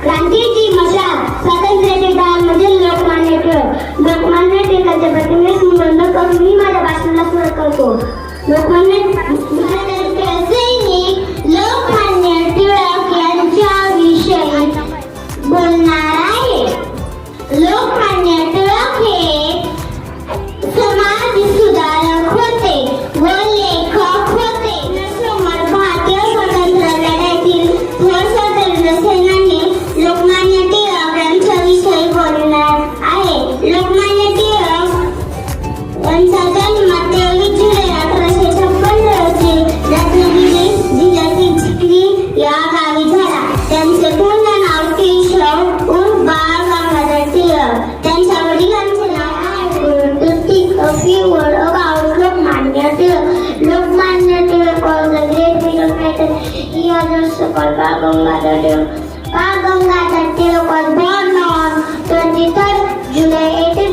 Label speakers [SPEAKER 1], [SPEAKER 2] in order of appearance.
[SPEAKER 1] क्रांतीची मशाल स्वातंत्र्याचे डाल म्हणजे लोकमान्य टिळक. लोकमान्य टिळकांच्या प्रतिमेस निवडणूक करून मी माझ्या भाषणाला सुरुवात करतो. लोकमान्य सैनिक लोकमान्य टिळक यांच्याविषयी बोलणार आहे. लोकमान्य टिळक हे समाज सुधारक होते व लेखक होते. भारतीय स्वातंत्र्य लढ्यातील थोर स्वातंत्र्य सेनानी लोकमान्य टिळक यांच्याविषयी बोलणार आहे. लोकमान्य टिळक यांचा जन्म 23 जुलै 1856 रोजी रत्नागिरी जिल्ह्यातील चिखली या गावी झाला. त्यांचे पूर्ण नाव केशव उर्फ बाळ गंगाधर टिळक. त्यांच्या वडिलांचे नाव A few words about Lokmanya Tilak. Lokmanya Tilak was a great freedom fighter. He was also called Bal Gangadhar Tilak. Bal Gangadhar Tilak was born on 23rd July 18